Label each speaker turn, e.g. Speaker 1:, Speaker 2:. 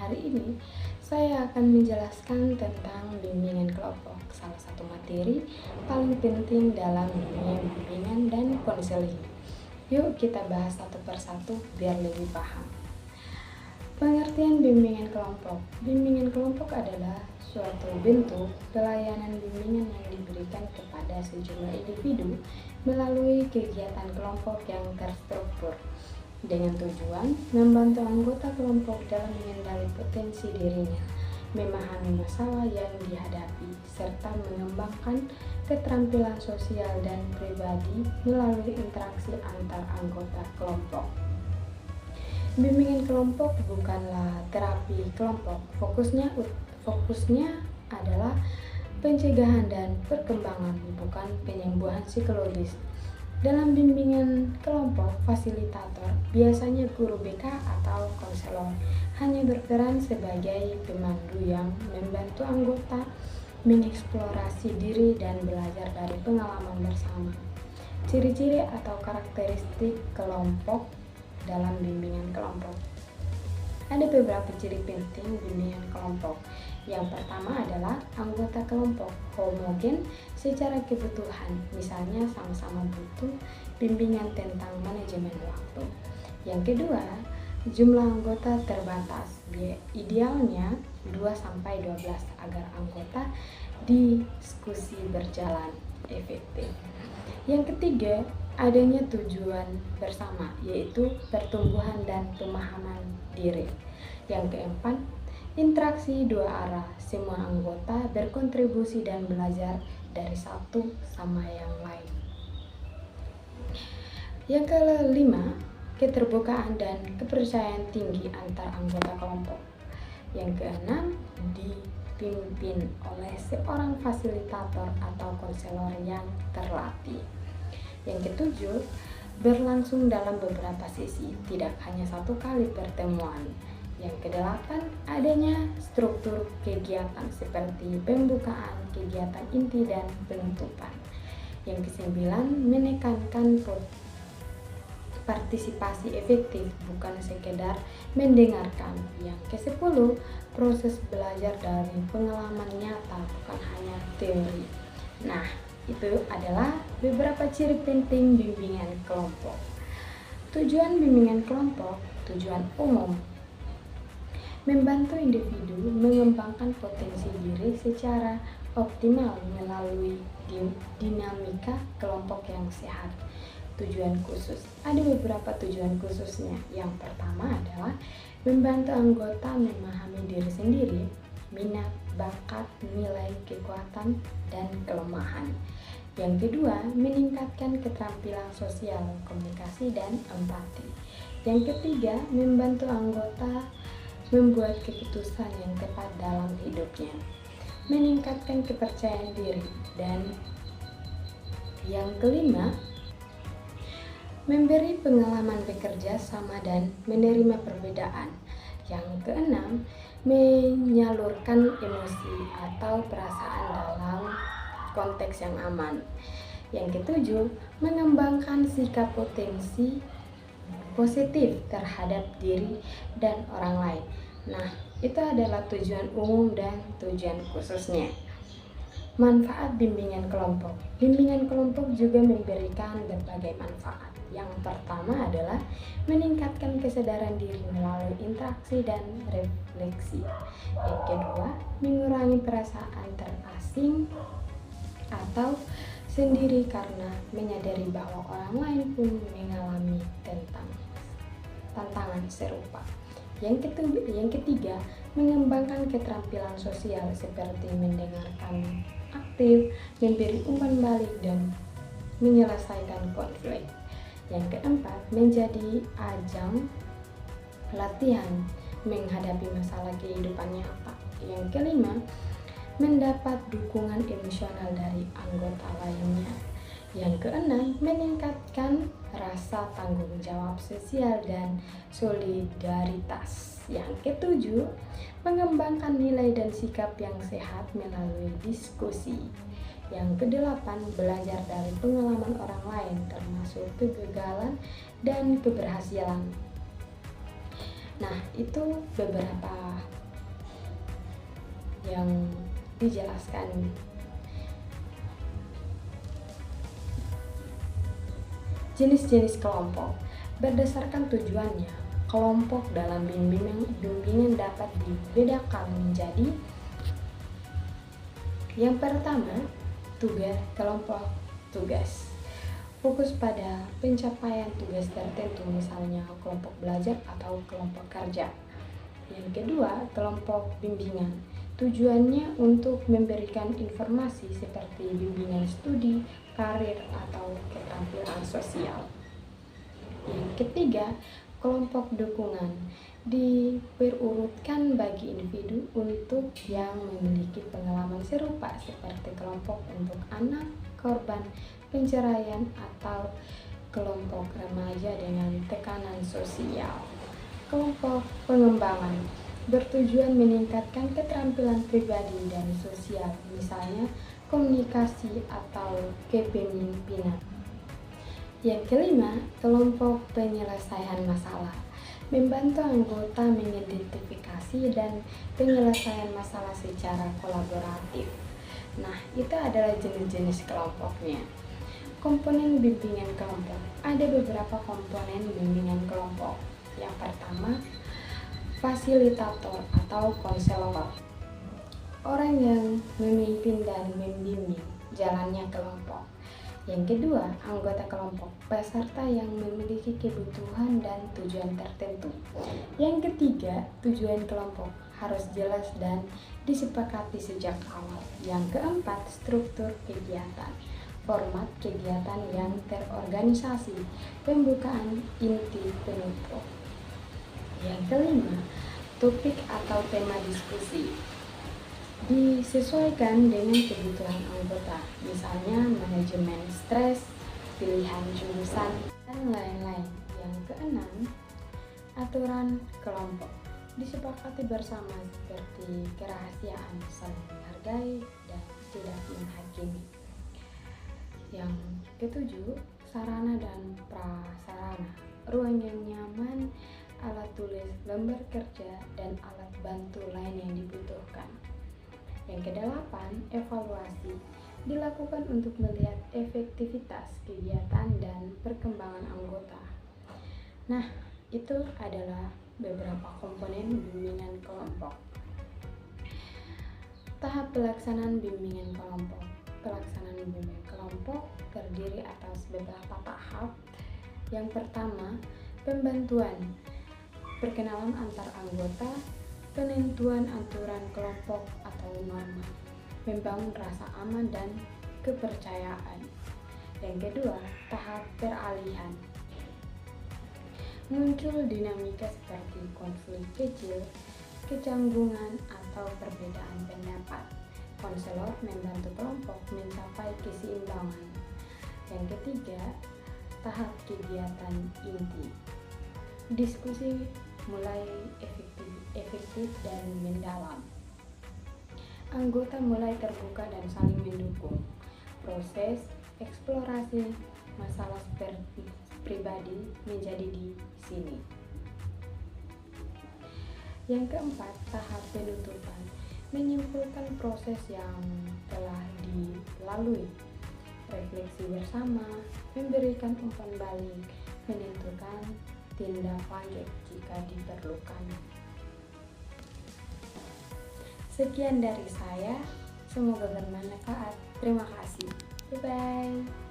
Speaker 1: hari ini saya akan menjelaskan tentang bimbingan kelompok, salah satu materi paling penting dalam dunia bimbingan dan konseling. Yuk kita bahas satu persatu biar lebih paham. Pengertian bimbingan kelompok. Bimbingan kelompok adalah suatu bentuk pelayanan bimbingan yang diberikan kepada sejumlah individu melalui kegiatan kelompok yang terstruktur dengan tujuan membantu anggota kelompok dalam mengendali potensi dirinya, memahami masalah yang dihadapi, serta mengembangkan keterampilan sosial dan pribadi melalui interaksi antar anggota kelompok. Bimbingan kelompok bukanlah terapi kelompok, fokusnya adalah pencegahan dan perkembangan, bukan penyembuhan psikologis. Dalam bimbingan kelompok, fasilitator, biasanya guru BK atau konselor, hanya berperan sebagai pemandu yang membantu anggota mengeksplorasi diri dan belajar dari pengalaman bersama. Ciri-ciri atau karakteristik kelompok dalam bimbingan kelompok. Ada beberapa ciri penting bimbingan kelompok. Yang pertama adalah anggota kelompok homogen secara kebutuhan, misalnya sama-sama butuh bimbingan tentang manajemen waktu. Yang kedua, jumlah anggota terbatas, idealnya 2-12 agar anggota diskusi berjalan efektif. Yang ketiga, adanya tujuan bersama, yaitu pertumbuhan dan pemahaman diri. Yang keempat, interaksi dua arah, semua anggota berkontribusi dan belajar dari satu sama yang lain. Yang kelima, keterbukaan dan kepercayaan tinggi antar anggota kelompok. Yang keenam, dipimpin oleh seorang fasilitator atau konselor yang terlatih. Yang ketujuh, berlangsung dalam beberapa sesi, tidak hanya satu kali pertemuan. Yang kedelapan, adanya struktur kegiatan seperti pembukaan, kegiatan inti, dan penutupan. Yang kesembilan, menekankan partisipasi efektif, bukan sekedar mendengarkan. Yang kesepuluh, proses belajar dari pengalaman nyata, bukan hanya teori. Nah, itu adalah beberapa ciri penting bimbingan kelompok. Tujuan bimbingan kelompok, tujuan umum, membantu individu mengembangkan potensi diri secara optimal melalui dinamika kelompok yang sehat. Tujuan khusus, ada beberapa tujuan khususnya. Yang pertama adalah membantu anggota memahami diri sendiri, minat, bakat, nilai, kekuatan, dan kelemahan. Yang kedua, meningkatkan keterampilan sosial, komunikasi, dan empati. Yang ketiga, membantu anggota membuat keputusan yang tepat dalam hidupnya, meningkatkan kepercayaan diri. Dan yang kelima, memberi pengalaman bekerja sama dan menerima perbedaan. Yang keenam, menyalurkan emosi atau perasaan dalam konteks yang aman. Yang ketujuh, mengembangkan sikap potensi positif terhadap diri dan orang lain. Nah, itu adalah tujuan umum dan tujuan khususnya. Manfaat bimbingan kelompok. Bimbingan kelompok juga memberikan berbagai manfaat. Yang pertama adalah meningkatkan kesadaran diri melalui interaksi dan refleksi. Yang kedua, mengurangi perasaan terasing atau sendiri karena menyadari bahwa orang lain pun mengalami tantangan serupa. Yang ketiga, mengembangkan keterampilan sosial seperti mendengarkan aktif, memberi umpan balik, dan menyelesaikan konflik. Yang keempat, menjadi ajang latihan menghadapi masalah kehidupan nyata. Yang kelima, mendapat dukungan emosional dari anggota lainnya. Yang keenam, meningkatkan rasa tanggung jawab sosial dan solidaritas. Yang ketujuh, mengembangkan nilai dan sikap yang sehat melalui diskusi. Yang kedelapan, belajar dari pengalaman orang lain termasuk kegagalan dan keberhasilan. Nah, itu beberapa yang dijelaskan. Jenis-jenis kelompok berdasarkan tujuannya, kelompok dalam bimbingan dapat dibedakan menjadi: yang pertama, kelompok tugas. Fokus pada pencapaian tugas tertentu, misalnya kelompok belajar atau kelompok kerja. Yang kedua, kelompok bimbingan. Tujuannya untuk memberikan informasi seperti bimbingan studi, karir, atau keterampilan sosial. Yang ketiga, kelompok dukungan. Diperurutkan bagi individu untuk yang memiliki pengalaman serupa, seperti kelompok untuk anak korban penceraian atau kelompok remaja dengan tekanan sosial. Kelompok pengembangan bertujuan meningkatkan keterampilan pribadi dan sosial, misalnya komunikasi atau kepemimpinan. Yang kelima, kelompok penyelesaian masalah membantu anggota mengidentifikasi dan penyelesaian masalah secara kolaboratif. Nah, itu adalah jenis-jenis kelompoknya. Komponen bimbingan kelompok. Ada beberapa komponen bimbingan kelompok. Yang pertama, fasilitator atau konselor. Orang yang memimpin dan membimbing jalannya kelompok. Yang kedua, anggota kelompok, peserta yang memiliki kebutuhan dan tujuan tertentu. Yang ketiga, tujuan kelompok harus jelas dan disepakati sejak awal. Yang keempat, struktur kegiatan. Format kegiatan yang terorganisasi, pembukaan, inti, penutup. Yang kelima, topik atau tema diskusi. Disesuaikan dengan kebutuhan anggota, misalnya manajemen stres, pilihan jurusan, dan lain-lain. Yang keenam, aturan kelompok. Disepakati bersama seperti kerahasiaan, saling menghargai, dan tidak menghakimi. Yang ketujuh, sarana dan prasarana. Ruang yang nyaman, alat tulis, lembar kerja, dan alat bantu lain yang dibutuhkan. Yang kedelapan, evaluasi. Dilakukan untuk melihat efektivitas kegiatan dan perkembangan anggota. Nah, itu adalah beberapa komponen bimbingan kelompok. Tahap pelaksanaan bimbingan kelompok. Pelaksanaan bimbingan kelompok terdiri atas beberapa tahap. Yang pertama, pembantuan, perkenalan antar anggota, penentuan aturan kelompok atau norma, membangun rasa aman dan kepercayaan. Yang kedua, tahap peralihan. Muncul dinamika seperti konflik kecil, kecanggungan, atau perbedaan pendapat. Konselor membantu kelompok mencapai keseimbangan. Yang ketiga, tahap kegiatan inti. Diskusi mulai efektif dan mendalam. Anggota mulai terbuka dan saling mendukung. Proses eksplorasi masalah pribadi menjadi di sini. Yang keempat, tahap penutupan. Menyimpulkan proses yang telah dilalui. Refleksi bersama, memberikan umpan balik, menentukan tindak lanjut jika diperlukan. Sekian dari saya, semoga bermanfaat. Terima kasih. Bye-bye.